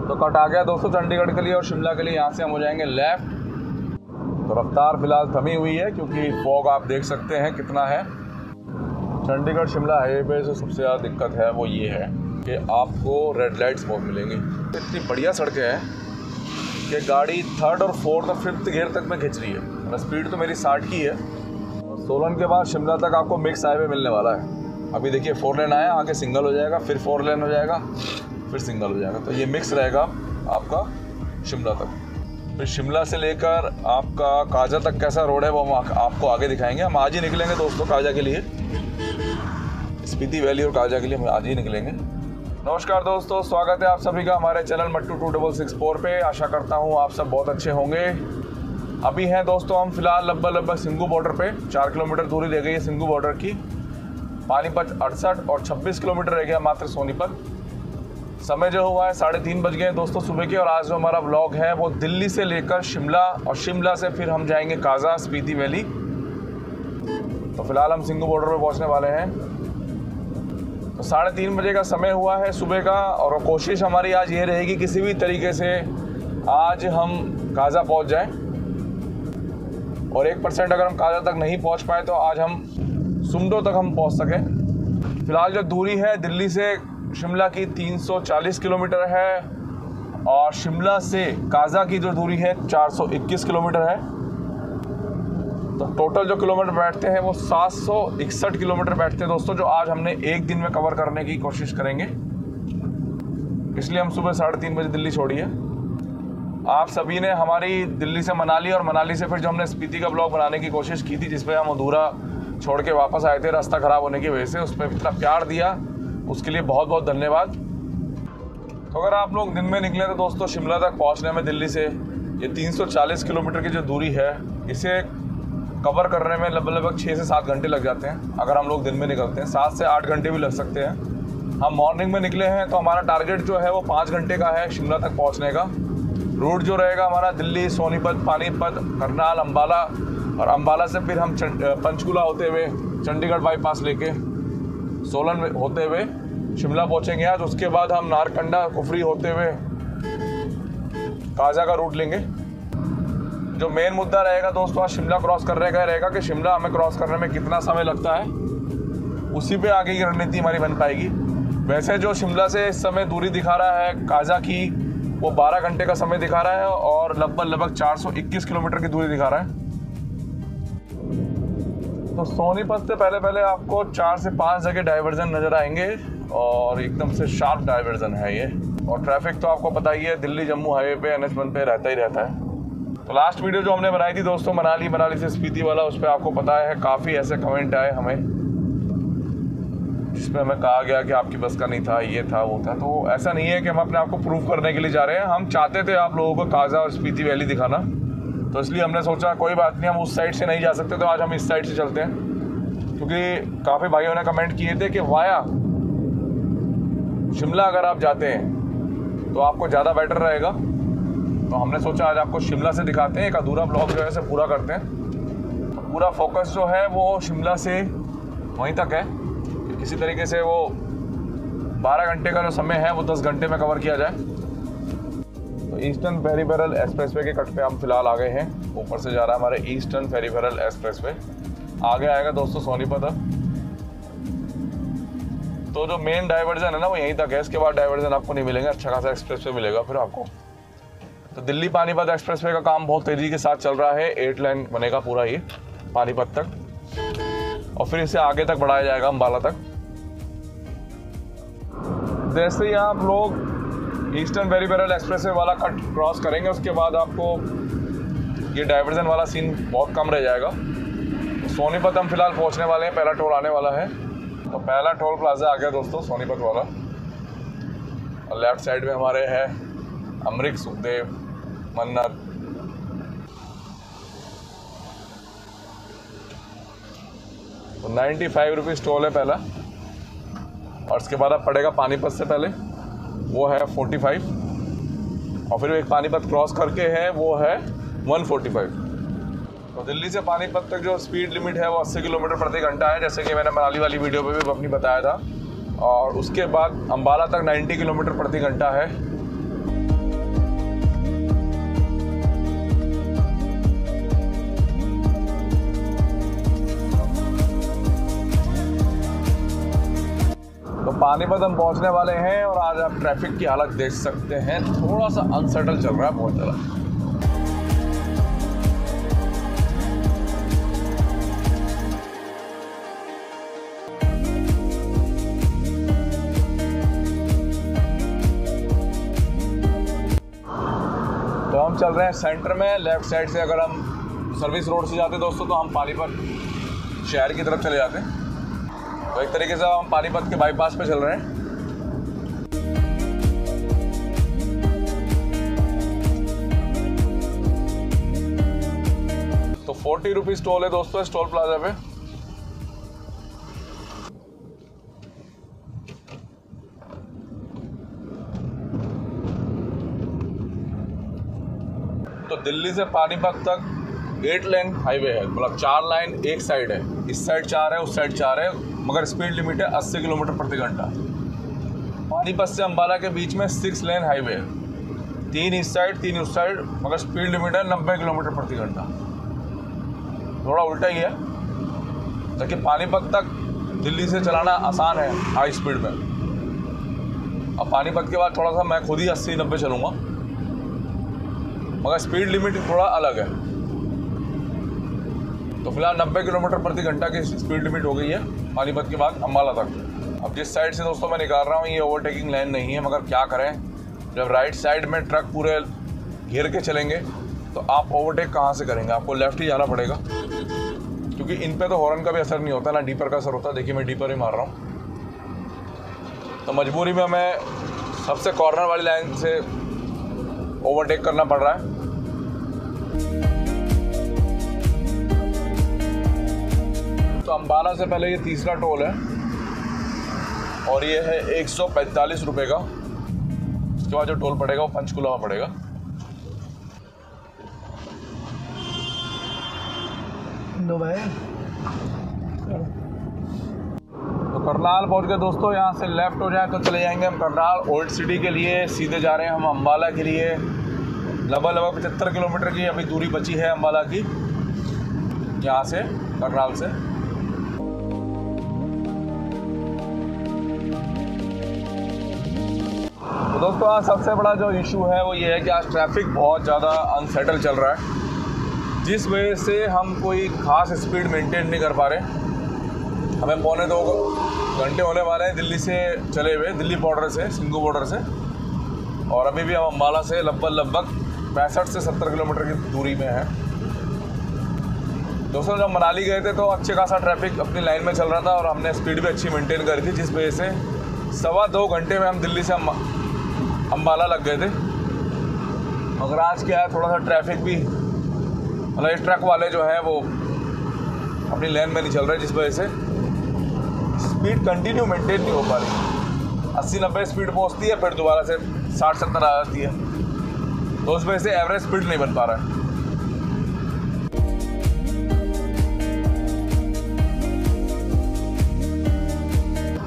तो कट आ गया दोस्तों चंडीगढ़ के लिए और शिमला के लिए। यहाँ से हम हो जाएंगे लेफ़्ट। तो रफ्तार फ़िलहाल थमी हुई है क्योंकि फॉग आप देख सकते हैं कितना है। चंडीगढ़ शिमला हाईवे पे जो सबसे ज़्यादा दिक्कत है वो ये है कि आपको रेड लाइट्स बहुत मिलेंगी। इतनी बढ़िया सड़कें हैं कि गाड़ी थर्ड और फोर्थ और फिफ्थ गियर तक में खिंच रही है। स्पीड तो मेरी 60 की है। सोलन के बाद शिमला तक आपको मिक्स हाईवे मिलने वाला है। अभी देखिए 4 लेन आया, आगे सिंगल हो जाएगा, फिर 4 लेन हो जाएगा, फिर सिंगल हो जाएगा। तो ये मिक्स रहेगा आपका शिमला तक। फिर शिमला से लेकर आपका काजा तक कैसा रोड है वो हम आपको आगे दिखाएंगे। हम आज ही निकलेंगे दोस्तों काजा के लिए, स्पीति वैली और काजा के लिए हम आज ही निकलेंगे। नमस्कार दोस्तों, स्वागत है आप सभी का हमारे चैनल मट्टू 2664 पे। आशा करता हूँ आप सब बहुत अच्छे होंगे। अभी हैं दोस्तों हम फिलहाल लगभग सिंघू बॉर्डर पे। 4 किलोमीटर दूरी रह गई है सिंघू बॉर्डर की। पानीपत 68 और 26 किलोमीटर रह गया मात्र सोनीपत। समय जो हुआ है 3:30 बज गए दोस्तों सुबह के। और आज जो हमारा व्लॉग है वो दिल्ली से लेकर शिमला और शिमला से फिर हम जाएंगे काजा स्पीति वैली। तो फिलहाल हम सिंघू बॉर्डर पे पहुंचने वाले हैं। तो 3:30 बजे का समय हुआ है सुबह का। और कोशिश हमारी आज ये रहेगी किसी भी तरीके से आज हम काजा पहुंच जाएं। और 1% अगर हम काजा तक नहीं पहुंच पाए तो आज हम सुमडो तक हम पहुंच सकें। फिलहाल जो दूरी है दिल्ली से शिमला की 340 किलोमीटर है और शिमला से काजा की जो दूरी है 421 किलोमीटर है। तो टोटल जो किलोमीटर बैठते हैं वो 761 किलोमीटर बैठते हैं दोस्तों, जो आज हमने एक दिन में कवर करने की कोशिश करेंगे। इसलिए हम सुबह 3:30 बजे दिल्ली छोड़ी है। आप सभी ने हमारी दिल्ली से मनाली और मनाली से फिर जो हमने स्पीति का ब्लॉग बनाने की कोशिश की थी, जिसपे हम अधूरा छोड़ के वापस आए थे रास्ता ख़राब होने की वजह से, उस पर इतना प्यार दिया उसके लिए बहुत बहुत धन्यवाद। तो अगर आप लोग दिन में निकले तो दोस्तों शिमला तक पहुंचने में दिल्ली से ये 340 किलोमीटर की जो दूरी है इसे कवर करने में लगभग 6 से 7 घंटे लग जाते हैं। अगर हम लोग दिन में निकलते हैं 7 से 8 घंटे भी लग सकते हैं। हम मॉर्निंग में निकले हैं तो हमारा टारगेट जो है वो 5 घंटे का है शिमला तक पहुँचने का। रूट जो रहेगा हमारा दिल्ली, सोनीपत, पानीपत, करनाल, अम्बाला और अम्बाला से फिर हम पंचकुला होते हुए चंडीगढ़ बाईपास लेके सोलन होते हुए शिमला पहुंचेंगे आज। उसके बाद हम नारकंडा, कुफरी होते हुए काजा का रूट लेंगे। जो मेन मुद्दा रहेगा दोस्तों आज शिमला क्रॉस करने का रहेगा कि शिमला हमें क्रॉस करने में कितना समय लगता है, उसी पे आगे की रणनीति हमारी बन पाएगी। वैसे जो शिमला से इस समय दूरी दिखा रहा है काजा की वो 12 घंटे का समय दिखा रहा है और लगभग 421 किलोमीटर की दूरी दिखा रहा है। तो सोनीपत से पहले आपको 4 से 5 जगह डाइवर्जन नज़र आएंगे और एकदम से शार्प डाइवर्जन है ये। और ट्रैफिक तो आपको पता ही है दिल्ली जम्मू हाईवे पे NH1 पे रहता ही रहता है। तो लास्ट वीडियो जो हमने बनाई थी दोस्तों मनाली से स्पीति वाला, उस पर आपको पता है काफ़ी ऐसे कमेंट आए हमें जिसमें हमें कहा गया कि आपकी बस का नहीं था, ये था वो था। तो ऐसा नहीं है कि हम अपने आप को प्रूव करने के लिए जा रहे हैं। हम चाहते थे आप लोगों को काजा और स्पीति वैली दिखाना, तो इसलिए हमने सोचा कोई बात नहीं, हम उस साइड से नहीं जा सकते तो आज हम इस साइड से चलते हैं। क्योंकि काफ़ी भाइयों ने कमेंट किए थे कि वाया शिमला अगर आप जाते हैं तो आपको ज़्यादा बेटर रहेगा। तो हमने सोचा आज आपको शिमला से दिखाते हैं, एक अधूरा ब्लॉग जो है इसे पूरा करते हैं। पूरा फोकस जो है वो शिमला से वहीं तक है, किसी तरीके से वो 12 घंटे का जो समय है वो 10 घंटे में कवर किया जाए। तो ईस्टर्न पेरिफेरल एक्सप्रेसवे के कट पे हम फिलहाल आ गए हैं। ऊपर से जा रहा है हमारे ईस्टर्न पेरिफेरल एक्सप्रेसवे, आगे आएगा दोस्तों सोनीपत। तो जो मेन डाइवर्जन है ना वो यहीं तक है, इसके बाद डाइवर्जन आपको नहीं मिलेंगे, अच्छा खासा एक्सप्रेसवे मिलेगा फिर आपको। तो दिल्ली पानीपत एक्सप्रेसवे का काम बहुत तेज़ी के साथ चल रहा है। 8 लेन बनेगा पूरा ये पानीपत तक और फिर इसे आगे तक बढ़ाया जाएगा अम्बाला तक। जैसे ही आप लोग ईस्टर्न पेरिफेरल एक्सप्रेसवे वाला कट क्रॉस करेंगे उसके बाद आपको ये डाइवर्जन वाला सीन बहुत कम रह जाएगा। सोनीपत हम फिलहाल पहुंचने वाले हैं, पहला टोल आने वाला है। तो पहला टोल प्लाजा आ गया दोस्तों सोनीपत वाला। और लेफ्ट साइड में हमारे है अमृत, सुखदेव, मन्नत। तो 95 रुपीज़ टोल है पहला और उसके बाद अब पड़ेगा पानीपत से पहले वो है 45 और फिर एक पानीपत क्रॉस करके है वो है 145। तो दिल्ली से पानीपत तक जो स्पीड लिमिट है वो 80 किलोमीटर प्रति घंटा है, जैसे कि मैंने मनाली वाली वीडियो पे भी अपनी बताया था। और उसके बाद अम्बाला तक 90 किलोमीटर प्रति घंटा है। पानीपत हम पहुंचने वाले हैं और आज आप ट्रैफिक की हालत देख सकते हैं, थोड़ा सा अनसेटल चल रहा है बहुत ज़्यादा। तो हम चल रहे हैं सेंटर में। लेफ्ट साइड से अगर हम सर्विस रोड से जाते दोस्तों तो हम पानीपत शहर की तरफ चले जाते हैं। तो एक तरीके से हम पानीपत के बाईपास पे चल रहे हैं। तो 40 रुपीज़ टोल है दोस्तों इस टोल प्लाजा पे। तो दिल्ली से पानीपत तक 8 लेन हाईवे है, मतलब 4 लाइन एक साइड है, इस साइड 4 है, उस साइड 4 है, मगर स्पीड लिमिट है 80 किलोमीटर प्रति घंटा। पानीपत से अंबाला के बीच में 6 लेन हाईवे है, 3 इस साइड 3 उस साइड, मगर स्पीड लिमिट है 90 किलोमीटर प्रति घंटा। थोड़ा उल्टा ही है, ताकि पानीपत तक दिल्ली से चलाना आसान है हाई स्पीड में। अब पानीपत के बाद थोड़ा सा मैं खुद ही 80-90 चलूँगा, मगर स्पीड लिमिट थोड़ा अलग है। तो फिलहाल 90 किलोमीटर प्रति घंटा की स्पीड लिमिट हो गई है पानीपत के बाद अम्बाला तक। अब जिस साइड से दोस्तों मैं निकाल रहा हूँ ये ओवरटेकिंग लाइन नहीं है, मगर क्या करें, जब राइट साइड में ट्रक पूरे घेर के चलेंगे तो आप ओवरटेक कहाँ से करेंगे, आपको लेफ्ट ही जाना पड़ेगा, क्योंकि इन पे तो हॉर्न का भी असर नहीं होता, ना डीपर का असर होता। देखिए मैं डीपर ही मार रहा हूँ, तो मजबूरी में हमें सबसे कॉर्नर वाली लाइन से ओवरटेक करना पड़ रहा है। तो अंबाला से पहले ये तीसरा टोल है और ये है 145 रुपये का। उसके बाद जो टोल पड़ेगा वो पंचकुला में पड़ेगा। दो भाई तो करनाल पहुंच गए दोस्तों। यहाँ से लेफ्ट हो जाए तो चले जाएंगे हम करनाल ओल्ड सिटी के लिए। सीधे जा रहे हैं हम अंबाला के लिए। लगभग 75 किलोमीटर की अभी दूरी बची है अंबाला की, यहाँ से करनाल से। तो दोस्तों आज सबसे बड़ा जो इशू है वो ये है कि आज ट्रैफिक बहुत ज़्यादा अनसेटल चल रहा है, जिस वजह से हम कोई ख़ास स्पीड मेंटेन नहीं कर पा रहे। हमें 1.25 घंटे होने वाले हैं दिल्ली से चले हुए, दिल्ली बॉर्डर से, सिंघू बॉर्डर से, और अभी भी हम अम्बाला से लगभग 65 से 70 किलोमीटर की दूरी में है। दोस्तों जब मनाली गए थे तो अच्छे खासा ट्रैफिक अपनी लाइन में चल रहा था और हमने स्पीड भी अच्छी मेंटेन करी थी, जिस वजह से 2.25 घंटे में हम दिल्ली से अम्बाला लग गए थे। मगर आज क्या है, थोड़ा सा ट्रैफिक भी, मतलब ये ट्रक वाले जो हैं वो अपनी लेन में नहीं चल रहे, जिस वजह से स्पीड कंटिन्यू मेंटेन नहीं हो पा रही। 80-90 स्पीड पहुंचती है, फिर दोबारा से 60-70 आ जाती है, तो उस वजह से एवरेज स्पीड नहीं बन पा रहा है।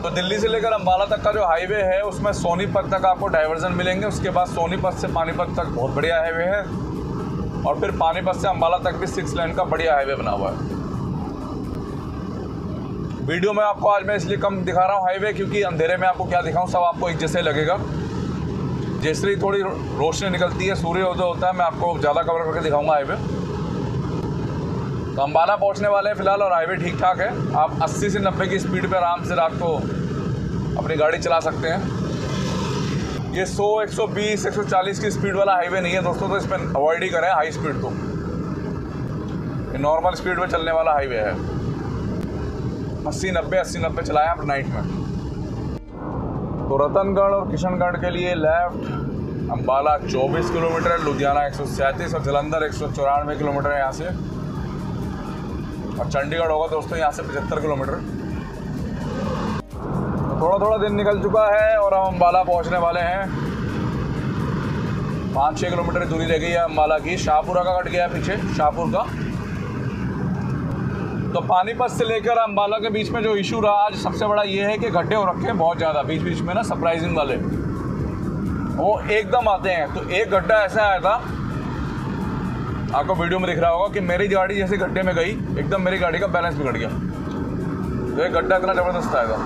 तो दिल्ली से लेकर अंबाला तक का जो हाईवे है उसमें सोनीपत तक आपको डाइवर्जन मिलेंगे। उसके बाद सोनीपत से पानीपत तक बहुत बढ़िया हाईवे है, और फिर पानीपत से अंबाला तक भी 6 लेन का बढ़िया हाईवे बना हुआ है। वीडियो में आपको आज मैं इसलिए कम दिखा रहा हूँ हाईवे, क्योंकि अंधेरे में आपको क्या दिखाऊँ, सब आपको एक जैसे लगेगा। जैसे ही थोड़ी रोशनी निकलती है, सूर्योदय होता है, मैं आपको ज़्यादा कवर करके दिखाऊंगा हाईवे। तो अंबाला पहुंचने वाले हैं फिलहाल, और हाईवे ठीक ठाक है। आप 80 से 90 की स्पीड पे आराम से रात को अपनी गाड़ी चला सकते हैं। ये 100, 120, 140 की स्पीड वाला हाईवे नहीं है दोस्तों, तो इस पर अवॉइड ही करें हाई स्पीड। तो ये नॉर्मल स्पीड में चलने वाला हाईवे है। 80-90 चलाएं आप नाइट में। तो रतनगढ़ और किशनगढ़ के लिए लेफ्ट, अंबाला 24 किलोमीटर, लुधियाना 137 और जलंधर 194 किलोमीटर है यहाँ से, और चंडीगढ़ होगा दोस्तों यहाँ से 75 किलोमीटर। तो थोड़ा दिन निकल चुका है और हम अंबाला पहुँचने वाले हैं। 5-6 किलोमीटर दूरी रह गई है अंबाला की। शाहपुरा का कट गया है पीछे, शाहपुर का। तो पानीपत से लेकर अंबाला के बीच में जो इशू रहा आज सबसे बड़ा ये है कि गड्ढे हो रखे हैं बहुत ज़्यादा बीच बीच में ना, सरप्राइजिंग वाले, वो एकदम आते हैं। तो एक गड्ढा ऐसा आया था, आपको वीडियो में दिख रहा होगा, कि मेरी गाड़ी जैसे गड्ढे में गई, एकदम मेरी गाड़ी का बैलेंस बिगड़ गया। तो एक गड्ढा इतना ज़बरदस्त आएगा।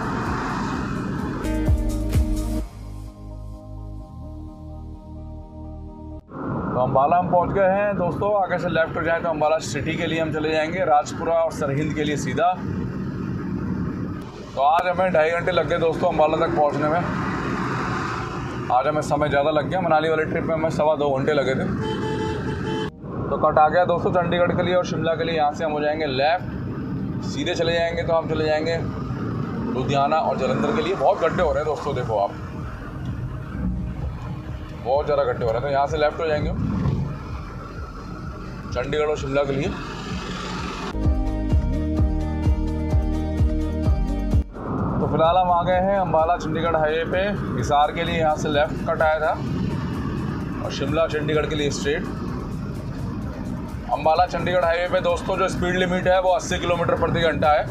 अम्बाला हम पहुंच गए हैं दोस्तों। आगे से लेफ्ट हो जाए तो अम्बाला सिटी के लिए हम चले जाएंगे, राजपुरा और सरहिंद के लिए सीधा। तो आज हमें 2.5 घंटे लग गए दोस्तों अम्बाला तक पहुंचने में। आज हमें समय ज़्यादा लग गया, मनाली वाली ट्रिप में हमें 2.25 घंटे लगे थे। तो कट आ गया दोस्तों चंडीगढ़ के लिए और शिमला के लिए। यहाँ से हम हो जाएंगे लेफ़्ट, सीधे चले जाएंगे तो हम चले जाएंगे लुधियाना और जालंधर के लिए। बहुत गड्ढे हो रहे हैं दोस्तों, देखो आप, बहुत ज़्यादा गड्ढे हो रहे हैं। तो यहाँ से लेफ़्ट हो जाएंगे चंडीगढ़ और शिमला के लिए। तो फिलहाल हम आ गए हैं अम्बाला चंडीगढ़ हाईवे पे हिसार के लिए। यहाँ से लेफ़्ट कट आया था और शिमला चंडीगढ़ के लिए स्ट्रेट। अम्बाला चंडीगढ़ हाईवे पे दोस्तों जो स्पीड लिमिट है वो 80 किलोमीटर प्रति घंटा है।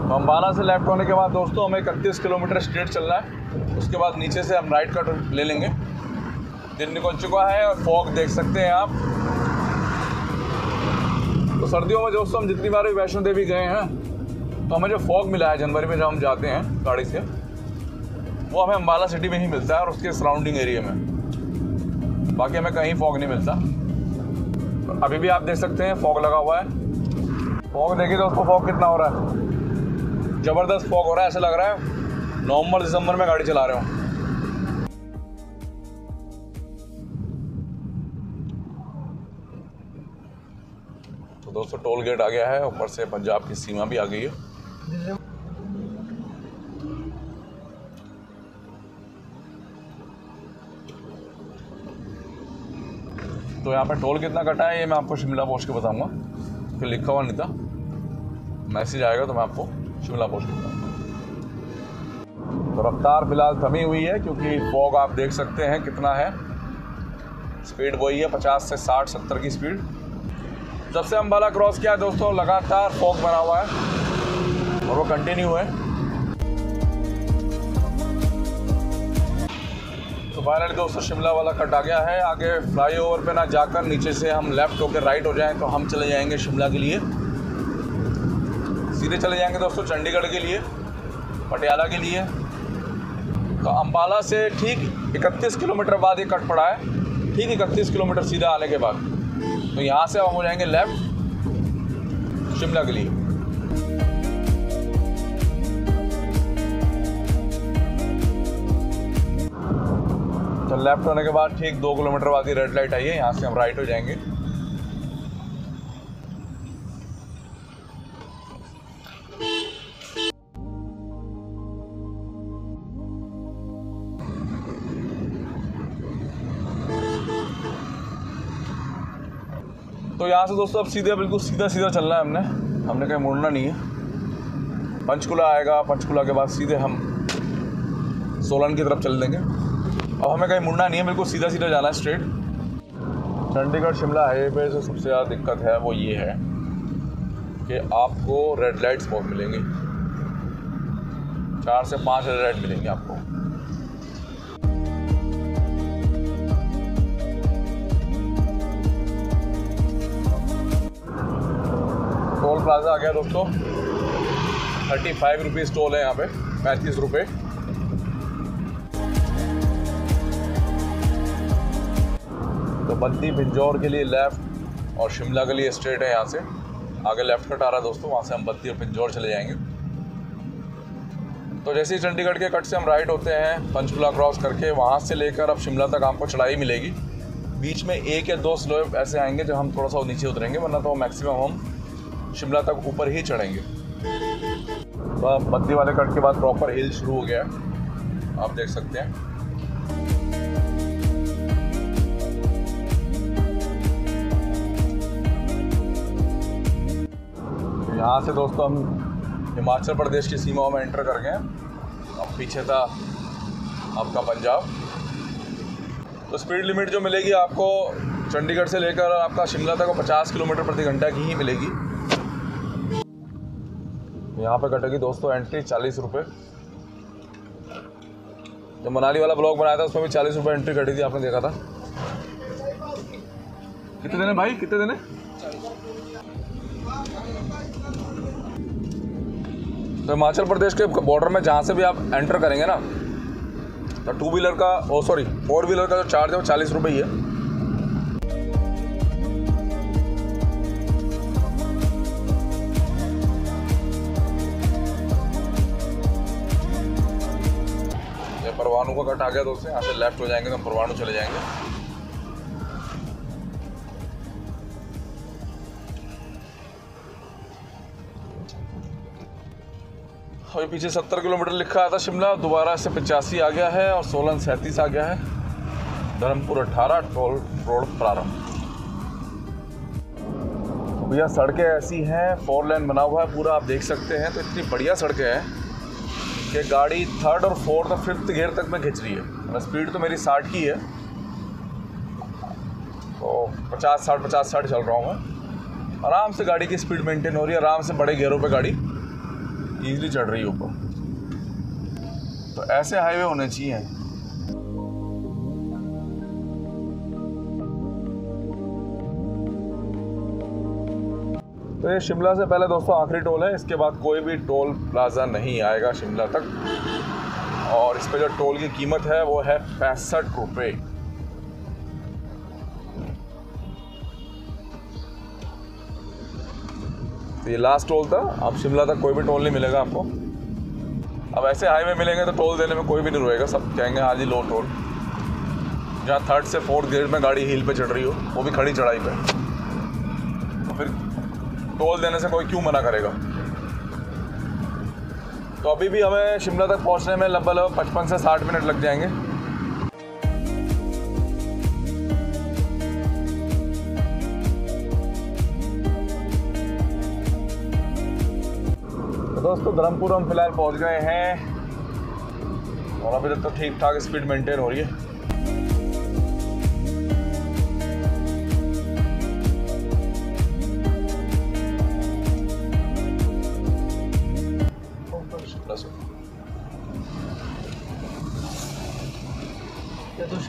तो अम्बाला से लेफ्ट होने के बाद दोस्तों हमें 31 किलोमीटर स्ट्रेट चलना है। उसके बाद नीचे से हम राइट कट ले लेंगे। दिन निकल चुका है और फॉग देख सकते हैं आप। तो सर्दियों में दोस्तों हम जितनी बार भी वैष्णो देवी गए हैं तो हमें जो फॉग मिला है जनवरी में जब हम जाते हैं गाड़ी से, वो हमें अम्बाला सिटी में ही मिलता है और उसके सराउंडिंग एरिया में। बाकी हमें कहीं फॉग नहीं मिलता। तो अभी भी आप देख सकते हैं फॉग लगा हुआ है। फॉग देखिए दोस्तों, फॉग कितना हो रहा है, ज़बरदस्त फॉग हो रहा है। ऐसा लग रहा है नवंबर दिसंबर में गाड़ी चला रहे हो। तो दोस्तों टोल गेट आ गया है, ऊपर से पंजाब की सीमा भी आ गई है। तो यहाँ पे टोल कितना कटा है ये मैं आपको शिमला पहुँच के बताऊँगा, फिर लिखा हुआ नहीं था। मैसेज आएगा तो मैं आपको शिमला पहुँच के बताऊँगा। तो रफ्तार फिलहाल थमी हुई है क्योंकि फॉग आप देख सकते हैं कितना है। स्पीड वही है 50 से 60-70 की स्पीड। जब से अम्बाला क्रॉस किया दोस्तों लगातार फॉग बना हुआ है और वो कंटिन्यू है। तो फाइनली दोस्तों शिमला वाला कट आ गया है। आगे फ्लाईओवर पे ना जाकर नीचे से हम लेफ़्ट होकर राइट हो जाएं तो हम चले जाएंगे शिमला के लिए। सीधे चले जाएंगे दोस्तों चंडीगढ़ के लिए, पटियाला के लिए। तो अम्बाला से ठीक 31 किलोमीटर बाद ये कट पड़ा है, ठीक 31 किलोमीटर सीधा आने के बाद। तो यहाँ से हम हो जाएंगे लेफ़्ट शिमला के लिए। तो लेफ्ट होने के बाद ठीक 2 किलोमीटर बाद ही रेड लाइट आई है, यहाँ से हम राइट हो जाएंगे। तो यहाँ से दोस्तों अब सीधे बिल्कुल सीधा चलना है हमने कहीं मुड़ना नहीं है। पंचकुला आएगा, पंचकुला के बाद सीधे हम सोलन की तरफ चल देंगे। अब हमें कहीं मुड़ना नहीं है, बिल्कुल सीधा जाना है स्ट्रेट। चंडीगढ़ शिमला हाईवे पे जो सबसे ज़्यादा दिक्कत है वो ये है कि आपको रेड लाइट्स बहुत मिलेंगी, 4 से 5 रेड लाइट मिलेंगी आपको। टोल प्लाजा आ गया दोस्तों, 35 रुपीज़ टोल है यहाँ पे, 35 रुपये। तो बद्दी पिंजौर के लिए लेफ़्ट और शिमला के लिए स्ट्रेट है। यहाँ से आगे लेफ़्ट कट आ रहा है दोस्तों, वहाँ से हम बद्दी और पिंजौर चले जाएंगे। तो जैसे ही चंडीगढ़ के कट से हम राइट होते हैं पंचकुला क्रॉस करके, वहाँ से लेकर अब शिमला तक आपको चढ़ाई मिलेगी। बीच में 1 या 2 स्लो ऐसे आएंगे जब हम थोड़ा सा नीचे उतरेंगे, वरना तो मैक्सिमम हम शिमला तक ऊपर ही चढ़ेंगे। तो बद्दी वाले कट के बाद प्रॉपर हिल शुरू हो गया है, आप देख सकते हैं। यहाँ से दोस्तों हम हिमाचल प्रदेश की सीमाओं में एंटर कर गए। अब पीछे था आपका पंजाब। तो स्पीड लिमिट जो मिलेगी आपको चंडीगढ़ से लेकर आपका शिमला तक वो 50 किलोमीटर प्रति घंटा की ही मिलेगी। यहाँ पे कटेगी दोस्तों एंट्री 40 रुपये। जो मनाली वाला ब्लॉग बनाया था उसमें भी 40 रुपये एंट्री कटी थी, आपने देखा था। कितने दिन है भाई, कितने दिन है? तो हिमाचल प्रदेश के बॉर्डर में जहाँ से भी आप एंटर करेंगे ना, तो 2 व्हीलर का 4 व्हीलर का जो चार्ज है वो 40 रुपये ही है। ये परवाणु का कट आ गया दोस्तों, यहाँ से लेफ्ट हो जाएंगे तो हम परवाणु चले जाएंगे। अभी पीछे 70 किलोमीटर लिखा आया था शिमला, दोबारा से 85 आ गया है और सोलन 37 आ गया है। धर्मपुर 18 टोल रोड प्रारंभ। भैया सड़कें ऐसी हैं, 4 लेन बना हुआ है पूरा, आप देख सकते हैं। तो इतनी बढ़िया सड़कें हैं कि गाड़ी 3rd और 4th और 5th गियर तक में खिंच रही है। स्पीड तो मेरी 60 की है, तो 50-60 चल रहा हूँ मैं। आराम से गाड़ी की स्पीड मेंटेन हो रही है, आराम से बड़े गियरों पे गाड़ी ईजिली चढ़ रही है ऊपर। तो ऐसे हाईवे होने चाहिए। तो ये शिमला से पहले दोस्तों आखिरी टोल है, इसके बाद कोई भी टोल प्लाजा नहीं आएगा शिमला तक। और इस पे जो टोल की कीमत है वो है 65 रुपये। तो ये लास्ट टोल था, अब शिमला तक कोई भी टोल नहीं मिलेगा आपको। अब ऐसे हाईवे मिलेंगे तो टोल देने में कोई भी नहीं रुकेगा, सब कहेंगे हाँ जी लो टोल। जहाँ 3rd से 4th गियर में गाड़ी हील पे चढ़ रही हो, वो भी खड़ी चढ़ाई पे, तो फिर टोल देने से कोई क्यों मना करेगा। तो अभी भी हमें शिमला तक पहुँचने में लगभग 55 से 60 मिनट लग जाएंगे। दोस्तों धर्मपुर हम फिलहाल पहुंच गए हैं और अभी तक तो ठीक ठाक स्पीड मेंटेन हो रही है।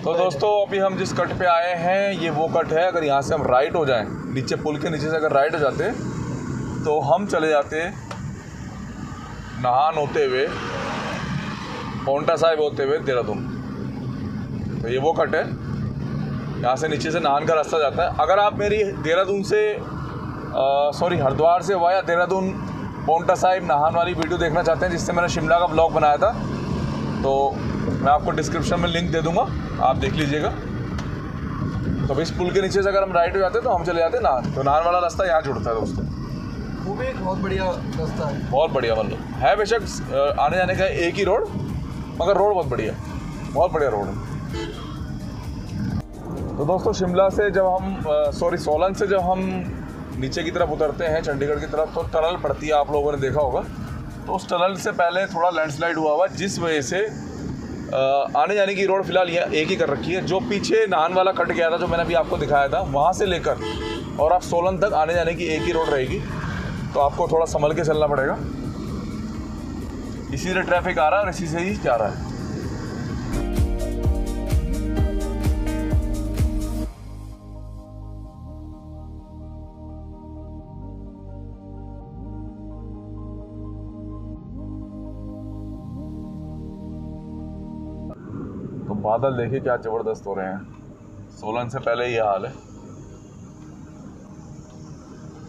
तो दोस्तों अभी हम जिस कट पे आए हैं ये वो कट है। अगर यहाँ से हम राइट हो जाएं, नीचे पुल के नीचे से अगर राइट हो जाते तो हम चले जाते नाहन होते हुए, पाउंटा साहिब होते हुए देहरादून। तो ये वो कट है, यहाँ से नीचे से नाहन का रास्ता जाता है। अगर आप मेरी देहरादून से हरिद्वार से वाया देहरादून पाउंटा साहिब नाहन वाली वीडियो देखना चाहते हैं जिससे मैंने शिमला का ब्लॉग बनाया था, तो मैं आपको डिस्क्रिप्शन में लिंक दे दूँगा, आप देख लीजिएगा। तो इस पुल के नीचे से अगर हम राइट हो जाते तो हम चले जाते नाहन। तो नाहन वाला रास्ता यहाँ जुड़ता है दोस्तों, वो भी एक बहुत बढ़िया रास्ता है। बहुत बढ़िया, मतलब है बेशक आने जाने का एक ही रोड, मगर रोड बहुत बढ़िया, बहुत बढ़िया रोड है। तो दोस्तों शिमला से जब हम सोलन से जब हम नीचे की तरफ उतरते हैं चंडीगढ़ की तरफ, तो टनल पड़ती है, आप लोगों ने देखा होगा। तो उस टनल से पहले थोड़ा लैंडस्लाइड हुआ हुआ, जिस वजह से आने जाने की रोड फिलहाल यहाँ एक ही कर रखी है। जो पीछे नाहन वाला कट गया था, जो मैंने अभी आपको दिखाया था, वहाँ से लेकर और आप सोलन तक आने जाने की एक ही रोड रहेगी। तो आपको थोड़ा संभल के चलना पड़ेगा। इसी से ट्रैफिक आ रहा है और इसी से ही जा रहा है। तो बादल देखिए क्या जबरदस्त हो रहे हैं। सोलन से पहले ये हाल है,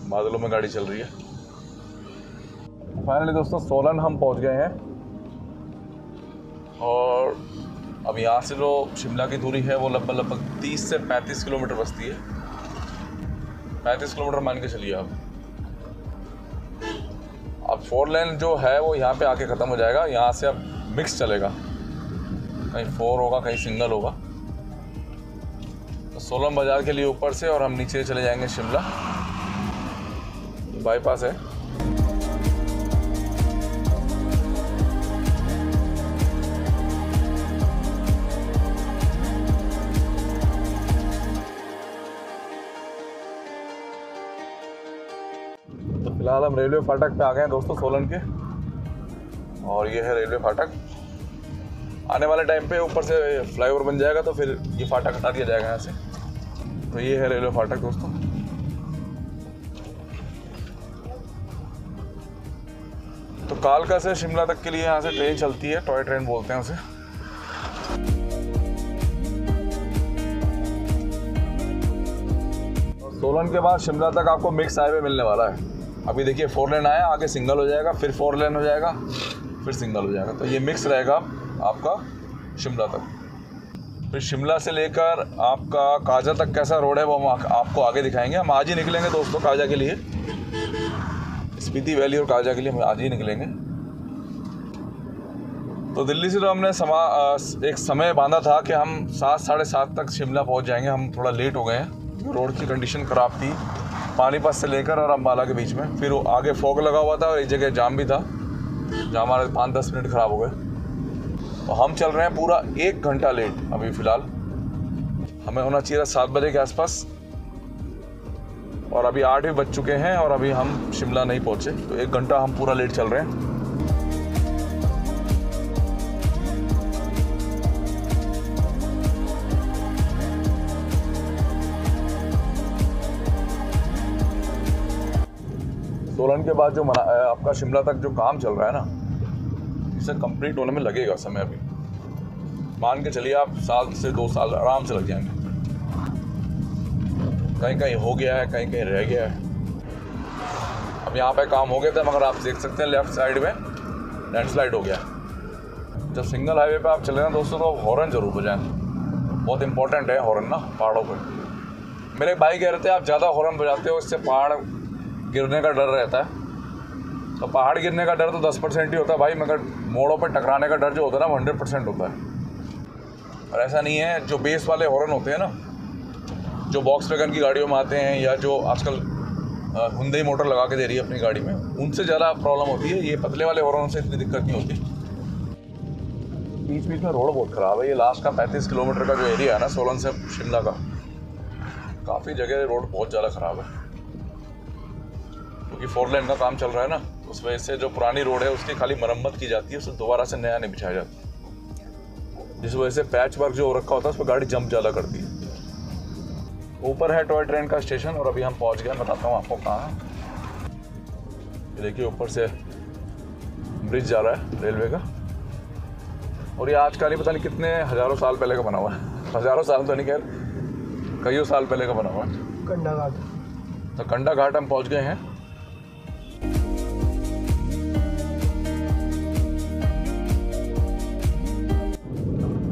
बादलों में गाड़ी चल रही है। फाइनली दोस्तों सोलन हम पहुंच गए हैं और अब यहाँ से जो शिमला की दूरी है वो लगभग 30 से 35 किलोमीटर बचती है। 35 किलोमीटर मान के चलिए आप। अब 4 लेन जो है वो यहाँ पे आके ख़त्म हो जाएगा। यहाँ से अब मिक्स चलेगा, कहीं 4 होगा कहीं सिंगल होगा। तो सोलन बाज़ार के लिए ऊपर से और हम नीचे चले जाएंगे शिमला, बाईपास है। तो फिलहाल हम रेलवे फाटक पे आ गए हैं दोस्तों सोलन के, और ये है रेलवे फाटक। आने वाले टाइम पे ऊपर से फ्लाईओवर बन जाएगा तो फिर ये फाटक हटा दिया जाएगा यहाँ से। तो ये है रेलवे फाटक दोस्तों। तो कालका से शिमला तक के लिए यहाँ से ट्रेन चलती है, टॉय ट्रेन बोलते हैं उसे। सोलन के बाद शिमला तक आपको मिक्स हाईवे मिलने वाला है। अभी देखिए 4 लेन आया, आगे सिंगल हो जाएगा, फिर 4 लेन हो जाएगा, फिर सिंगल हो जाएगा। तो ये मिक्स रहेगा आपका शिमला तक। फिर शिमला से लेकर आपका काजा तक कैसा रोड है वो हम आपको आगे दिखाएंगे। हम आज ही निकलेंगे दोस्तों काजा के लिए, स्पीति वैली और काजा के लिए हम आज ही निकलेंगे। तो दिल्ली से तो हमने एक समय बांधा था कि हम 7 साढ़े 7 तक शिमला पहुंच जाएंगे। हम थोड़ा लेट हो गए हैं, रोड की कंडीशन ख़राब थी पानीपत से लेकर और अम्बाला के बीच में। फिर आगे फॉग लगा हुआ था और एक जगह जाम भी था जहाँ हमारे 5-10 मिनट ख़राब हो गए। तो हम चल रहे हैं पूरा 1 घंटा लेट अभी फ़िलहाल। हमें होना चाहिए 7 बजे के आसपास और अभी 8 भी बज चुके हैं और अभी हम शिमला नहीं पहुँचे। तो 1 घंटा हम पूरा लेट चल रहे हैं। सोलन के बाद जो आपका शिमला तक जो काम चल रहा है ना, इसे कंप्लीट होने में लगेगा समय। अभी मान के चलिए आप 1 से 2 साल आराम से लग जाएंगे। कहीं कहीं हो गया है, कहीं कहीं रह गया है। अब यहाँ पे काम हो गया था मगर आप देख सकते हैं लेफ्ट साइड में लैंडस्लाइड हो गया। जब सिंगल हाईवे पे आप चले ना दोस्तों तो हॉर्न जरूर बजाएं, बहुत इंपॉर्टेंट है हॉर्न ना पहाड़ों पर। मेरे भाई कह रहे थे आप ज़्यादा हॉर्न बजाते हो इससे पहाड़ गिरने का डर रहता है। तो पहाड़ गिरने का डर तो 10% ही होता है भाई, मगर मोड़ों पर टकराने का डर जो होता है ना 100% होता है। और ऐसा नहीं है, जो बेस वाले हॉर्न होते हैं ना, जो बॉक्स वैगन की गाड़ियों में आते हैं या जो आजकल हुंडई मोटर लगा के दे रही है अपनी गाड़ी में, उनसे ज़्यादा प्रॉब्लम होती है। ये पतले वाले हॉर्न से इतनी दिक्कत नहीं होती। बीच बीच में रोड बहुत ख़राब है। ये लास्ट का 35 किलोमीटर का जो एरिया है ना सोलन से शिमला का, काफ़ी जगह रोड बहुत ज़्यादा ख़राब है क्योंकि 4 लेन का काम चल रहा है ना। उस वजह से जो पुरानी रोड है उसकी खाली मरम्मत की जाती है, उसे दोबारा से नया नहीं बिछाया जाता, जिस वजह से पैच वर्क जो हो रखा होता है उस पर गाड़ी जंप ज़्यादा करती है। ऊपर है टॉय ट्रेन का स्टेशन और अभी हम पहुंच गए। बताता हूँ आपको कहाँ है। ये देखिए ऊपर से ब्रिज जा रहा है रेलवे का, और ये आज का नहीं पता नहीं कितने हज़ारों साल पहले का बना हुआ है। हज़ारों साल तो नहीं, खैर कईयों साल पहले का बना हुआ है। कंडा घाट। तो कंडा घाट हम पहुँच गए हैं।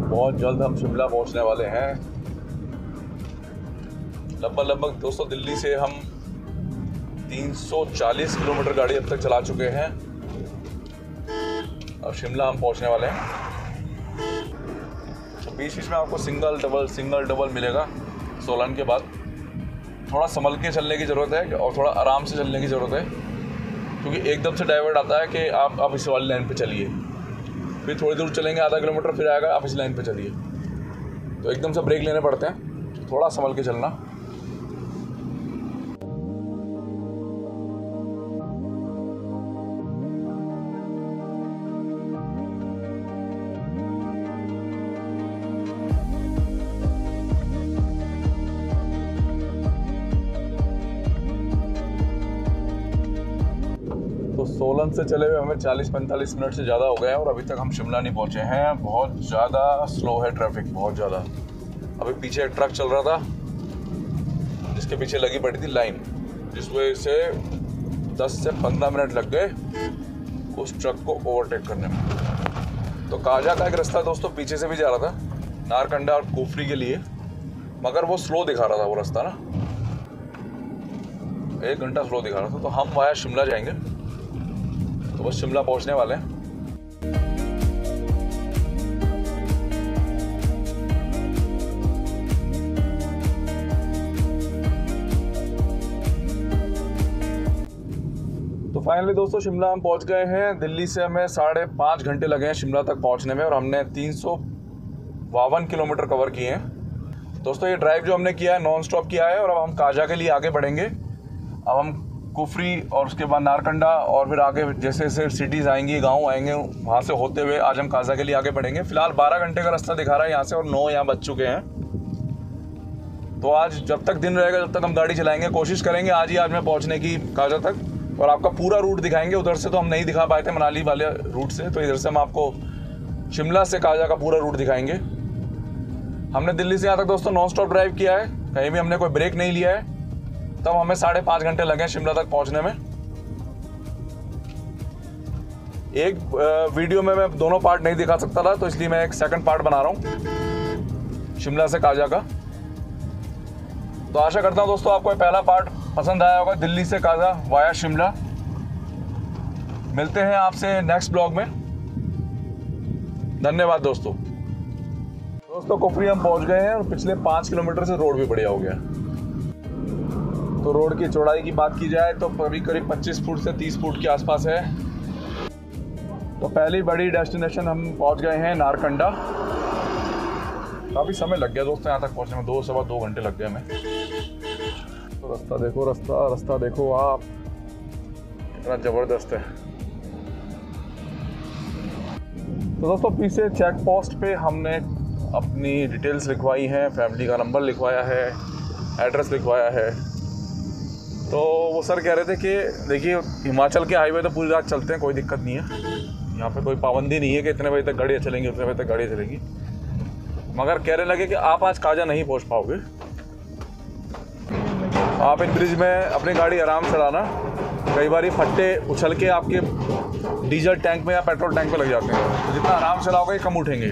बहुत जल्द हम शिमला पहुंचने वाले हैं। लगभग दोस्तों दिल्ली से हम 340 किलोमीटर गाड़ी अब तक चला चुके हैं और शिमला हम पहुंचने वाले हैं। तो बीच बीच में आपको सिंगल डबल मिलेगा। सोलन के बाद थोड़ा संभल के चलने की ज़रूरत है और थोड़ा आराम से चलने की ज़रूरत है, क्योंकि एकदम से डाइवर्ट आता है कि आप इस वाली लाइन पे चलिए, फिर थोड़ी दूर चलेंगे आधा किलोमीटर फिर आएगा आप इस लाइन पे चलिए। तो एकदम से ब्रेक लेने पड़ते हैं, थोड़ा संभल के चलना। तो सोलन से चले हुए हमें 40-45 मिनट से ज़्यादा हो गए हैं और अभी तक हम शिमला नहीं पहुँचे हैं। बहुत ज़्यादा स्लो है ट्रैफिक, बहुत ज़्यादा। अभी पीछे एक ट्रक चल रहा था जिसके पीछे लगी पड़ी थी लाइन, जिस वजह से 10 से 15 मिनट लग गए उस ट्रक को ओवरटेक करने में। तो काजा का एक रास्ता दोस्तों पीछे से भी जा रहा था नारकंडा और कुफरी के लिए, मगर वो स्लो दिखा रहा था वो रास्ता ना, 1 घंटा स्लो दिखा रहा था। तो हम वाया शिमला जाएंगे, तो बस शिमला पहुंचने वाले हैं। तो फाइनली दोस्तों शिमला हम पहुंच गए हैं। दिल्ली से हमें 5.5 घंटे लगे हैं शिमला तक पहुंचने में और हमने 352 किलोमीटर कवर किए हैं। दोस्तों ये ड्राइव जो हमने किया है नॉन स्टॉप किया है और अब हम काजा के लिए आगे बढ़ेंगे। अब हम कुफरी और उसके बाद नारकंडा और फिर आगे जैसे जैसे सिटीज़ आएंगी, गांव आएंगे, वहाँ से होते हुए आज हम काजा के लिए आगे बढ़ेंगे। फिलहाल 12 घंटे का रास्ता दिखा रहा है यहाँ से और 9 यहाँ बज चुके हैं। तो आज जब तक दिन रहेगा जब तक हम गाड़ी चलाएंगे, कोशिश करेंगे आज में पहुँचने की काजा तक, और आपका पूरा रूट दिखाएंगे। उधर से तो हम नहीं दिखा पाए थे मनाली वाले रूट से, तो इधर से हम आपको शिमला से काजा का पूरा रूट दिखाएंगे। हमने दिल्ली से यहाँ तक दोस्तों नॉन स्टॉप ड्राइव किया है, कहीं भी हमने कोई ब्रेक नहीं लिया है। तब हमें 5.5 घंटे लगे शिमला तक पहुंचने में। एक वीडियो में मैं दोनों पार्ट नहीं दिखा सकता था, तो इसलिए मैं एक सेकंड पार्ट बना रहा हूं शिमला से काजा का। तो आशा करता हूं दोस्तों आपको पहला पार्ट पसंद आया होगा, दिल्ली से काजा वाया शिमला। मिलते हैं आपसे नेक्स्ट ब्लॉग में। धन्यवाद दोस्तों। कुफरी हम पहुंच गए हैं और पिछले 5 किलोमीटर से रोड भी बढ़िया हो गया। तो रोड की चौड़ाई की बात की जाए तो करीब 25 फुट से 30 फुट के आसपास है। तो पहली बड़ी डेस्टिनेशन हम पहुंच गए हैं नारकंडा। काफ़ी समय लग गया दोस्तों यहाँ तक पहुंचने में, 2 घंटे लग गए हमें। तो रास्ता देखो आप, कितना ज़बरदस्त है। तो दोस्तों पीछे चेक पोस्ट पे हमने अपनी डिटेल्स लिखवाई हैं, फैमिली का नंबर लिखवाया है, एड्रेस लिखवाया है। तो वो सर कह रहे थे कि देखिए हिमाचल के हाईवे तो पूरी रात चलते हैं, कोई दिक्कत नहीं है, यहाँ पे कोई पाबंदी नहीं है कि इतने बजे तक गाड़ियाँ चलेंगी उतने बजे तक गाड़ियाँ चलेंगी। मगर कहने लगे कि आप आज काजा नहीं पहुँच पाओगे, आप इन ब्रिज में अपनी गाड़ी आराम से लाना, कई बार फट्टे उछल के आपके डीजल टैंक में या पेट्रोल टैंक में लग जाते हैं, तो जितना आराम से लाओगे कम उठेंगे।